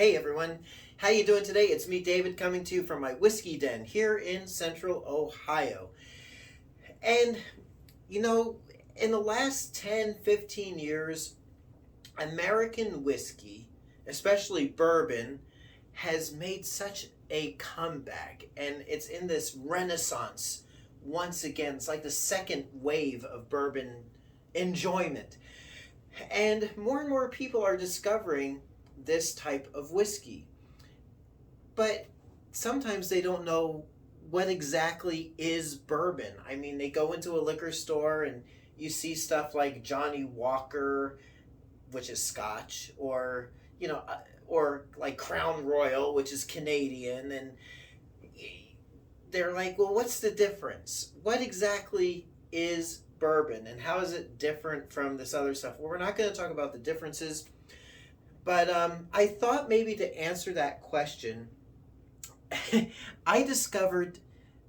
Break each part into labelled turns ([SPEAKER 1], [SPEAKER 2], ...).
[SPEAKER 1] Hey everyone, how you doing today? It's me, David, coming to you from my whiskey den here in Central Ohio. And, you know, in the last 10, 15 years, American whiskey, especially bourbon, has made such a comeback. And it's in this renaissance once again. It's like the second wave of bourbon enjoyment. And more people are discovering this type of whiskey. But sometimes they don't know what exactly is bourbon. I mean, they go into a liquor store and you see stuff like Johnny Walker, which is Scotch, or like Crown Royal, which is Canadian, and they're like, well, what's the difference? What exactly is bourbon, and how is it different from this other stuff? Well, we're not going to talk about the differences, but I thought maybe to answer that question, I discovered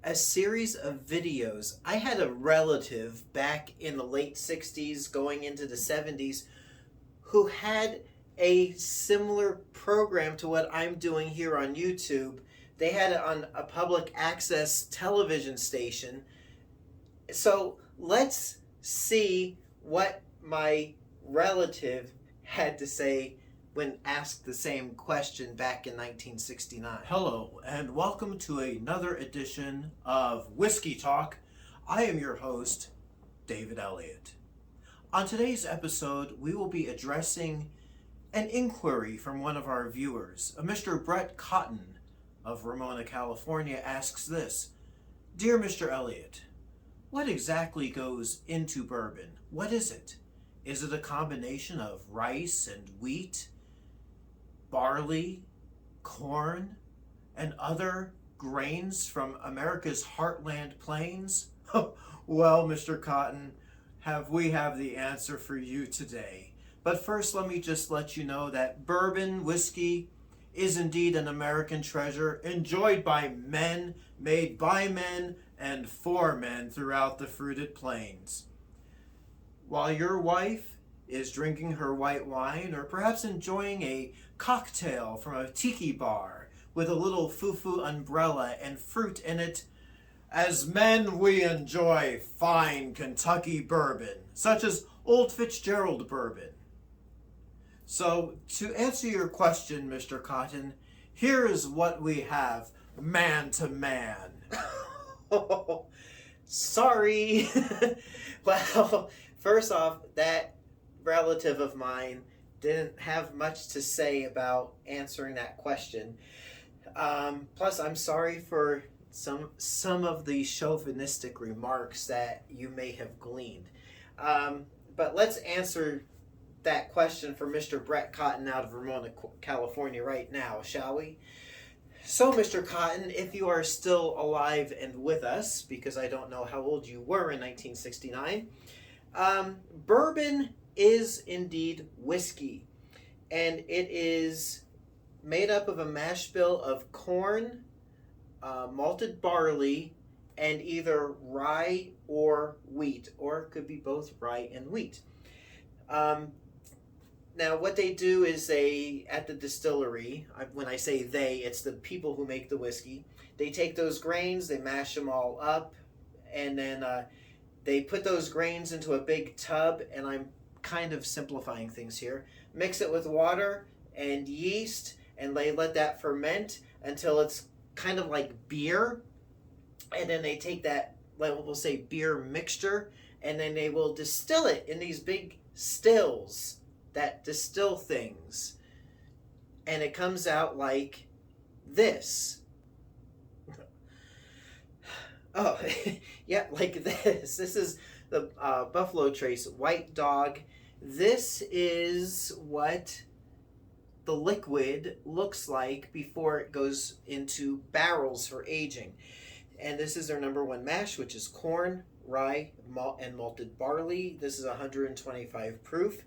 [SPEAKER 1] a series of videos. I had a relative back in the late 60s going into the 70s who had a similar program to what I'm doing here on YouTube. They had it on a public access television station. So let's see what my relative had to say when asked the same question back in 1969.
[SPEAKER 2] Hello, and welcome to another edition of Whiskey Talk. I am your host, David Elliott. On today's episode, we will be addressing an inquiry from one of our viewers. Mr. Brett Cotton of Ramona, California asks this: Dear Mr. Elliott, what exactly goes into bourbon? What is it? Is it a combination of rice and wheat, barley, corn, and other grains from America's heartland plains? Well, Mr. Cotton, we have the answer for you today. But first, let me just let you know that bourbon whiskey is indeed an American treasure, enjoyed by men, made by men, and for men throughout the fruited plains. While your wife is drinking her white wine, or perhaps enjoying a cocktail from a tiki bar with a little foo-foo umbrella and fruit in it, as men we enjoy fine Kentucky bourbon, such as Old Fitzgerald bourbon. So, to answer your question, Mr. Cotton, here is what we have, man to man.
[SPEAKER 1] Oh, sorry. Well, first off, that relative of mine didn't have much to say about answering that question. Plus, I'm sorry for some of the chauvinistic remarks that you may have gleaned. But let's answer that question for Mr. Brett Cotton out of Ramona, California right now, shall we? So, Mr. Cotton, if you are still alive and with us, because I don't know how old you were in 1969, bourbon is indeed whiskey, and it is made up of a mash bill of corn, malted barley, and either rye or wheat, or it could be both rye and wheat. Now, what they do is at the distillery, when I say they, it's the people who make the whiskey, they take those grains, they mash them all up, and then they put those grains into a big tub, and I'm kind of simplifying things here, mix it with water and yeast, and they let that ferment until it's kind of like beer, and then they take that, we'll say beer mixture, and then they will distill it in these big stills that distill things, and it comes out like this. Oh, yeah, like this. This is the Buffalo Trace White Dog. This is what the liquid looks like before it goes into barrels for aging. And this is their number one mash, which is corn, rye, and malted barley. This is 125 proof.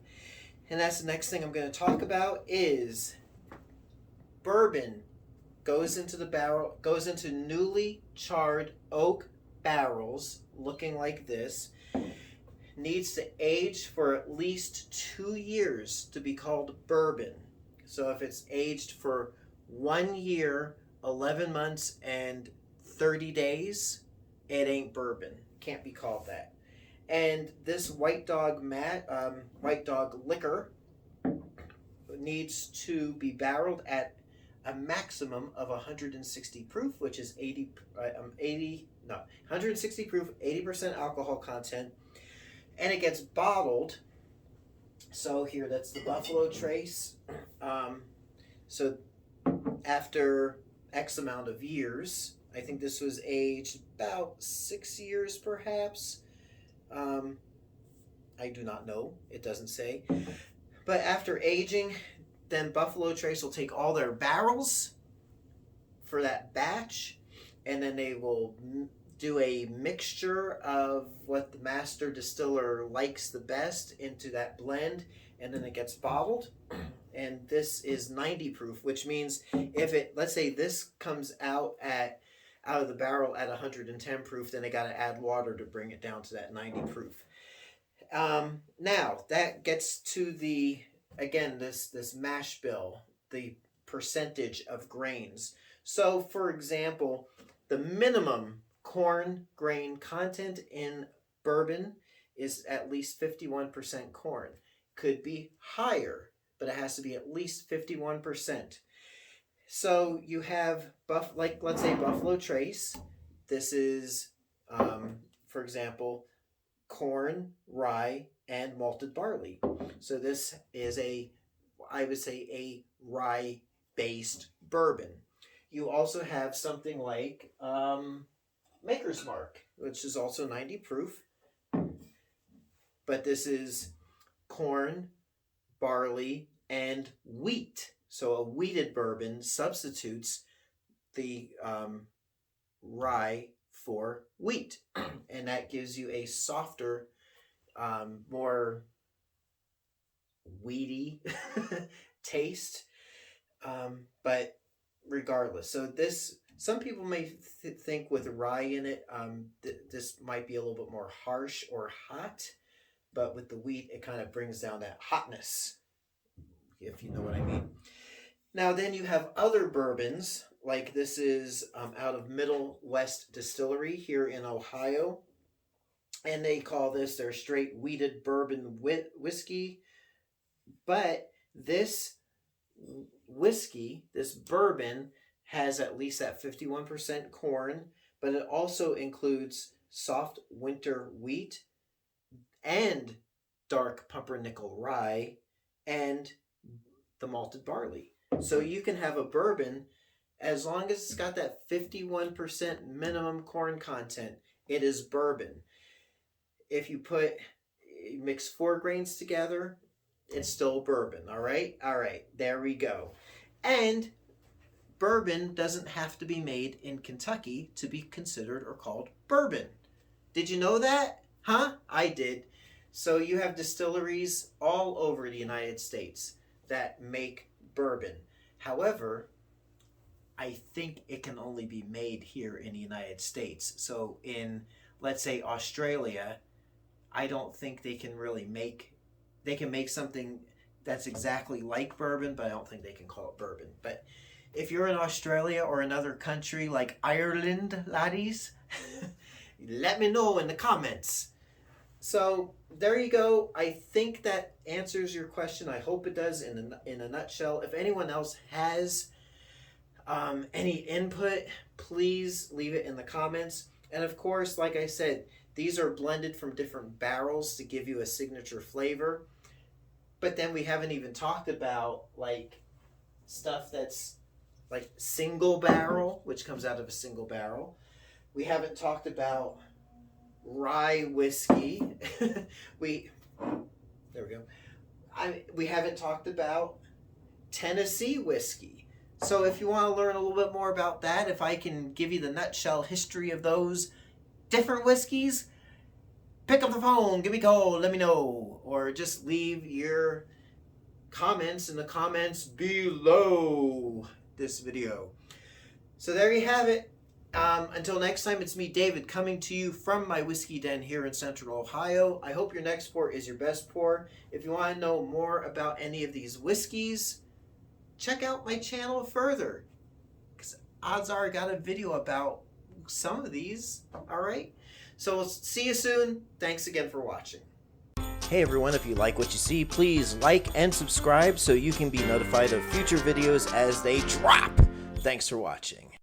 [SPEAKER 1] And that's the next thing I'm going to talk about is bourbon goes into the barrel, goes into newly charred oak barrels looking like this, needs to age for at least 2 years to be called bourbon. So if it's aged for 1 year, 11 months, and 30 days, it ain't bourbon. Can't be called that. And this white dog liquor needs to be barreled at a maximum of 160 proof, which is 160 proof, 80% alcohol content, and it gets bottled. So here, that's the Buffalo Trace. So after X amount of years, I think this was aged about 6 years, perhaps. I do not know. It doesn't say. But after aging, then Buffalo Trace will take all their barrels for that batch, and then they will do a mixture of what the master distiller likes the best into that blend, and then it gets bottled. And this is 90 proof, which means if it, let's say this comes out of the barrel at 110 proof, then they got to add water to bring it down to that 90 proof. Now that gets to this mash bill, the percentage of grains. So for example, the minimum corn grain content in bourbon is at least 51% corn. Could be higher, but it has to be at least 51%. So you have let's say Buffalo Trace. This is, for example, corn, rye, and malted barley. So this is I would say a rye-based bourbon. You also have something like Maker's Mark, which is also 90 proof. But this is corn, barley, and wheat. So a wheated bourbon substitutes the rye for wheat. And that gives you a softer, more wheaty taste. But regardless, so some people may think with rye in it, this might be a little bit more harsh or hot. But with the wheat, it kind of brings down that hotness, if you know what I mean. Now, then you have other bourbons, like this is out of Middle West Distillery here in Ohio. And they call this their straight wheated bourbon whiskey. But this whiskey, this bourbon, has at least that 51% corn, but it also includes soft winter wheat and dark pumpernickel rye and the malted barley. So you can have a bourbon as long as it's got that 51% minimum corn content, it is bourbon. If you mix 4 grains together, it's still bourbon. All right, there we go. And bourbon doesn't have to be made in Kentucky to be considered or called bourbon. Did you know that? Huh? I did. So you have distilleries all over the United States that make bourbon. However, I think it can only be made here in the United States. So in, let's say, Australia, I don't think they can make something that's exactly like bourbon, but I don't think they can call it bourbon. But if you're in Australia or another country like Ireland, laddies, let me know in the comments. So there you go. I think that answers your question. I hope it does in a nutshell. If anyone else has any input, please leave it in the comments. And of course, like I said, these are blended from different barrels to give you a signature flavor. But then we haven't even talked about like stuff that's like single barrel, which comes out of a single barrel. We haven't talked about rye whiskey. There we go. We haven't talked about Tennessee whiskey. So if you want to learn a little bit more about that, if I can give you the nutshell history of those different whiskeys, pick up the phone, give me a call, let me know, or just leave your comments in the comments below this video. So there you have it. Until next time, it's me, David, coming to you from my whiskey den here in Central Ohio. I hope your next pour is your best pour. If you want to know more about any of these whiskeys, check out my channel further. Because odds are I got a video about some of these. Alright? So we'll see you soon. Thanks again for watching. Hey everyone, if you like what you see, please like and subscribe so you can be notified of future videos as they drop. Thanks for watching.